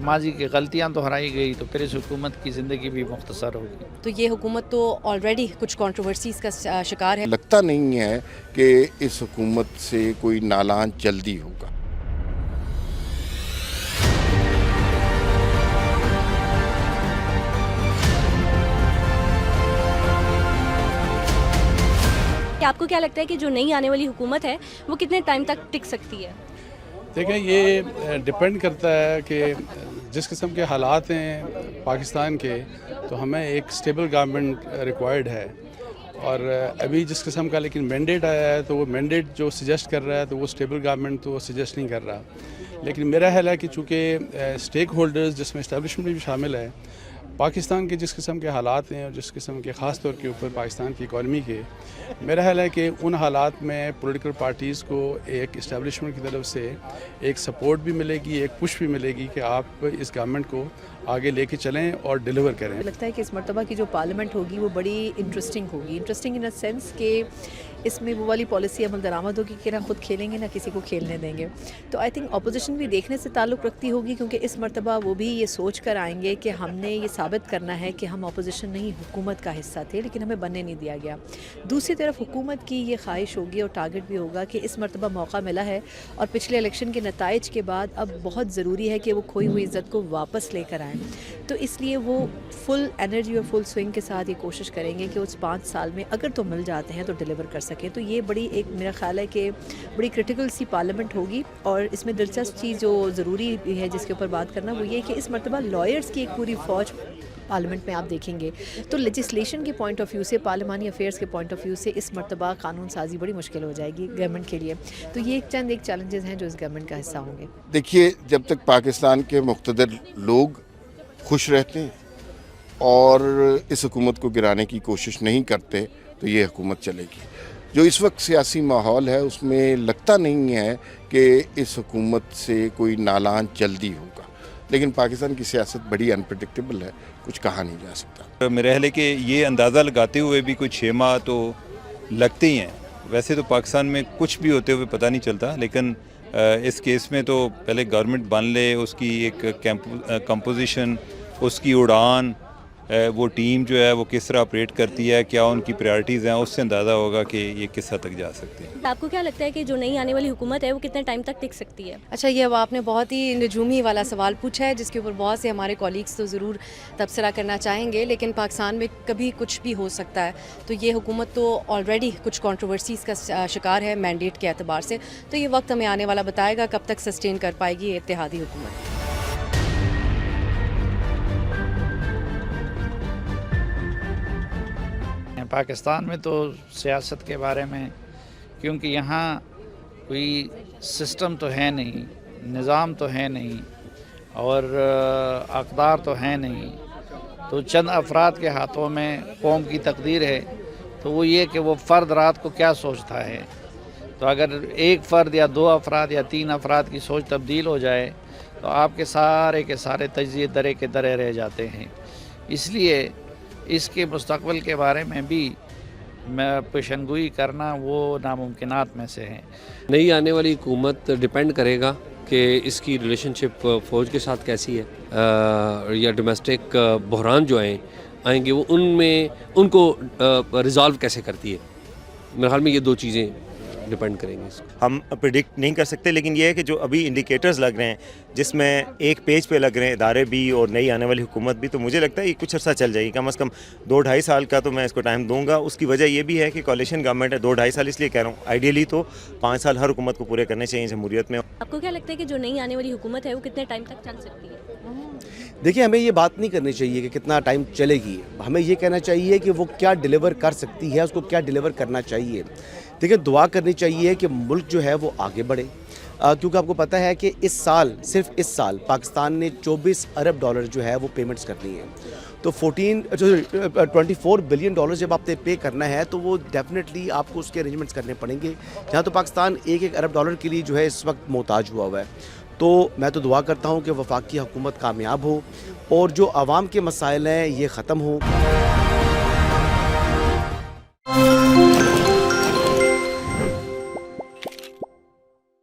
ماضی کی غلطیاں دہرائی گئی تو پھر اس حکومت کی زندگی بھی مختصر ہوگی۔ تو یہ حکومت تو آلریڈی کچھ کنٹروورسیز کا شکار ہے۔ لگتا نہیں ہے کہ اس حکومت سے کوئی نالان جلدی ہوگا۔ آپ کو کیا لگتا ہے کہ جو نئی آنے والی حکومت ہے وہ کتنے ٹائم تک ٹک سکتی ہے؟ دیکھیں، یہ ڈپینڈ کرتا ہے کہ جس قسم کے حالات ہیں پاکستان کے، تو ہمیں ایک سٹیبل گورنمنٹ ریکوائرڈ ہے، اور ابھی جس قسم کا لیکن مینڈیٹ آیا ہے تو وہ مینڈیٹ جو سجیسٹ کر رہا ہے تو وہ سٹیبل گورنمنٹ تو وہ سجیسٹ نہیں کر رہا، لیکن میرا خیال ہے کہ چونکہ اسٹیک ہولڈرز جس میں اسٹیبلشمنٹ بھی شامل ہے، پاکستان کے جس قسم کے حالات ہیں اور جس قسم کے خاص طور کے اوپر پاکستان کی اکانومی کے، میرا خیال ہے کہ ان حالات میں پولیٹیکل پارٹیز کو ایک اسٹیبلشمنٹ کی طرف سے ایک سپورٹ بھی ملے گی، ایک پش بھی ملے گی کہ آپ اس گورنمنٹ کو آگے لے کے چلیں اور ڈیلیور کریں۔ لگتا ہے کہ اس مرتبہ کی جو پارلیمنٹ ہوگی وہ بڑی انٹرسٹنگ ہوگی، انٹرسٹنگ ان اے سینس کہ اس میں وہ والی پالیسی عمل درآمد ہوگی کہ نہ خود کھیلیں گے نہ کسی کو کھیلنے دیں گے۔ تو آئی تھنک اپوزیشن بھی دیکھنے سے تعلق رکھتی ہوگی، کیونکہ اس مرتبہ وہ بھی یہ سوچ کر آئیں گے کہ ہم نے یہ ثابت کرنا ہے کہ ہم اپوزیشن نہیں حکومت کا حصہ تھے، لیکن ہمیں بننے نہیں دیا گیا۔ دوسری طرف حکومت کی یہ خواہش ہوگی اور ٹارگٹ بھی ہوگا کہ اس مرتبہ موقع ملا ہے اور پچھلے الیکشن کے نتائج کے بعد اب بہت ضروری ہے کہ وہ کھوئی ہوئی عزت کو واپس لے کر آئیں۔ تو اس لیے وہ فل انرجی اور فل سوئنگ کے ساتھ یہ کوشش کریں گے کہ اس 5 سال میں اگر تو مل جاتے ہیں تو ڈیلیور کر سکیں۔ تو یہ بڑی ایک میرا خیال ہے کہ بڑی کرٹیکل سی پارلیمنٹ ہوگی، اور اس میں دلچسپ چیز جو ضروری بھی ہے جس کے اوپر بات کرنا وہ یہ کہ اس مرتبہ لائرز کی ایک پوری فوج پارلیمنٹ میں آپ دیکھیں گے۔ تو لیجسلیشن کے پوائنٹ آف ویو سے، پارلیمانی افیئرس کے پوائنٹ آف ویو سے اس مرتبہ قانون سازی بڑی مشکل ہو جائے گی گورنمنٹ کے لیے۔ تو یہ چند ایک چیلنجز ہیں جو اس گورنمنٹ کا حصہ ہوں گے۔ دیکھیے، جب تک پاکستان کے مقتدر لوگ خوش رہتے ہیں اور اس حکومت کو گرانے کی کوشش نہیں کرتے تو یہ حکومت چلے گی۔ جو اس وقت سیاسی ماحول ہے اس میں لگتا نہیں ہے کہ اس حکومت سے کوئی نالان جلدی ہوگا، لیکن پاکستان کی سیاست بڑی انپریڈکٹیبل ہے، کچھ کہا نہیں جا سکتا۔ میرا خیال ہے کہ یہ اندازہ لگاتے ہوئے بھی کوئی 6 ماہ تو لگتے ہی ہیں۔ ویسے تو پاکستان میں کچھ بھی ہوتے ہوئے پتہ نہیں چلتا، لیکن اس کیس میں تو پہلے گورنمنٹ بن لے، اس کی ایک کمپوزیشن، اس کی اڑان، وہ ٹیم جو ہے وہ کس طرح آپریٹ کرتی ہے، کیا ان کی پریارٹیز ہیں، اس سے اندازہ ہوگا کہ یہ کس حد تک جا سکتے ہیں۔ آپ کو کیا لگتا ہے کہ جو نئی آنے والی حکومت ہے وہ کتنے ٹائم تک ٹک سکتی ہے؟ اچھا، یہ اب آپ نے بہت ہی نجومی والا سوال پوچھا ہے جس کے اوپر بہت سے ہمارے کولیگز تو ضرور تبصرہ کرنا چاہیں گے، لیکن پاکستان میں کبھی کچھ بھی ہو سکتا ہے۔ تو یہ حکومت تو آلریڈی کچھ کنٹروورسیز کا شکار ہے مینڈیٹ کے اعتبار سے، تو یہ وقت ہمیں آنے والا بتائے گا کب تک سسٹین کر پائے گی یہ اتحادی حکومت۔ پاکستان میں تو سیاست کے بارے میں، کیونکہ یہاں کوئی سسٹم تو ہے نہیں، نظام تو ہے نہیں، اور اقدار تو ہے نہیں، تو چند افراد کے ہاتھوں میں قوم کی تقدیر ہے۔ تو وہ یہ کہ وہ فرد رات کو کیا سوچتا ہے، تو اگر ایک فرد یا 2 افراد یا 3 افراد کی سوچ تبدیل ہو جائے تو آپ کے سارے تجزیے درے کے درے رہ جاتے ہیں۔ اس لیے اس کے مستقبل کے بارے میں بھی پیشنگوئی کرنا وہ ناممکنات میں سے ہے۔ نئی آنے والی حکومت ڈیپینڈ کرے گا کہ اس کی ریلیشن شپ فوج کے ساتھ کیسی ہے، یا ڈومیسٹک بحران جو آئیں گے وہ ان کو ریزالو کیسے کرتی ہے۔ میرے خیال میں یہ 2 چیزیں ڈیپینڈ کریں گے۔ ہم پریڈکٹ نہیں کر سکتے، لیکن یہ ہے کہ جو ابھی انڈیکیٹرز لگ رہے ہیں جس میں ایک پیج پہ لگ رہے ہیں ادارے بھی اور نئی آنے والی حکومت بھی، تو مجھے لگتا ہے یہ کچھ عرصہ چل جائے گی، کم از کم 2-2.5 سال کا تو میں اس کو ٹائم دوں گا۔ اس کی وجہ یہ بھی ہے کہ کولیشن گورنمنٹ ہے، 2-2.5 سال اس لیے کہہ رہا ہوں، آئیڈیلی تو 5 سال ہر حکومت کو پورے کرنے چاہیے جمہوریت میں۔ آپ کو کیا لگتا ہے کہ جو نئی آنے والی حکومت ہے وہ کتنے ٹائم تک چل سکتی ہے؟ دیکھیں، ہمیں یہ بات نہیں کرنی چاہیے کہ کتنا ٹائم چلے گی، ہمیں یہ کہنا چاہیے کہ وہ کیا ڈیلیور کر سکتی ہے، اس کو کیا ڈیلیور کرنا چاہیے۔ دیکھیں، دعا کرنی چاہیے کہ ملک جو ہے وہ آگے بڑھے، کیونکہ آپ کو پتہ ہے کہ صرف اس سال پاکستان نے 24 ارب ڈالر جو ہے وہ پیمنٹس کرنی ہیں۔ تو 24 بلین ڈالر جب آپ نے پے کرنا ہے تو وہ ڈیفینیٹلی آپ کو اس کے ارینجمنٹس کرنے پڑیں گے، جہاں تو پاکستان 1 ارب ڈالر کے لیے جو ہے اس وقت محتاج ہوا ہے۔ تو میں تو دعا کرتا ہوں کہ وفاقی حکومت کامیاب ہو اور جو عوام کے مسائل ہیں یہ ختم ہوں۔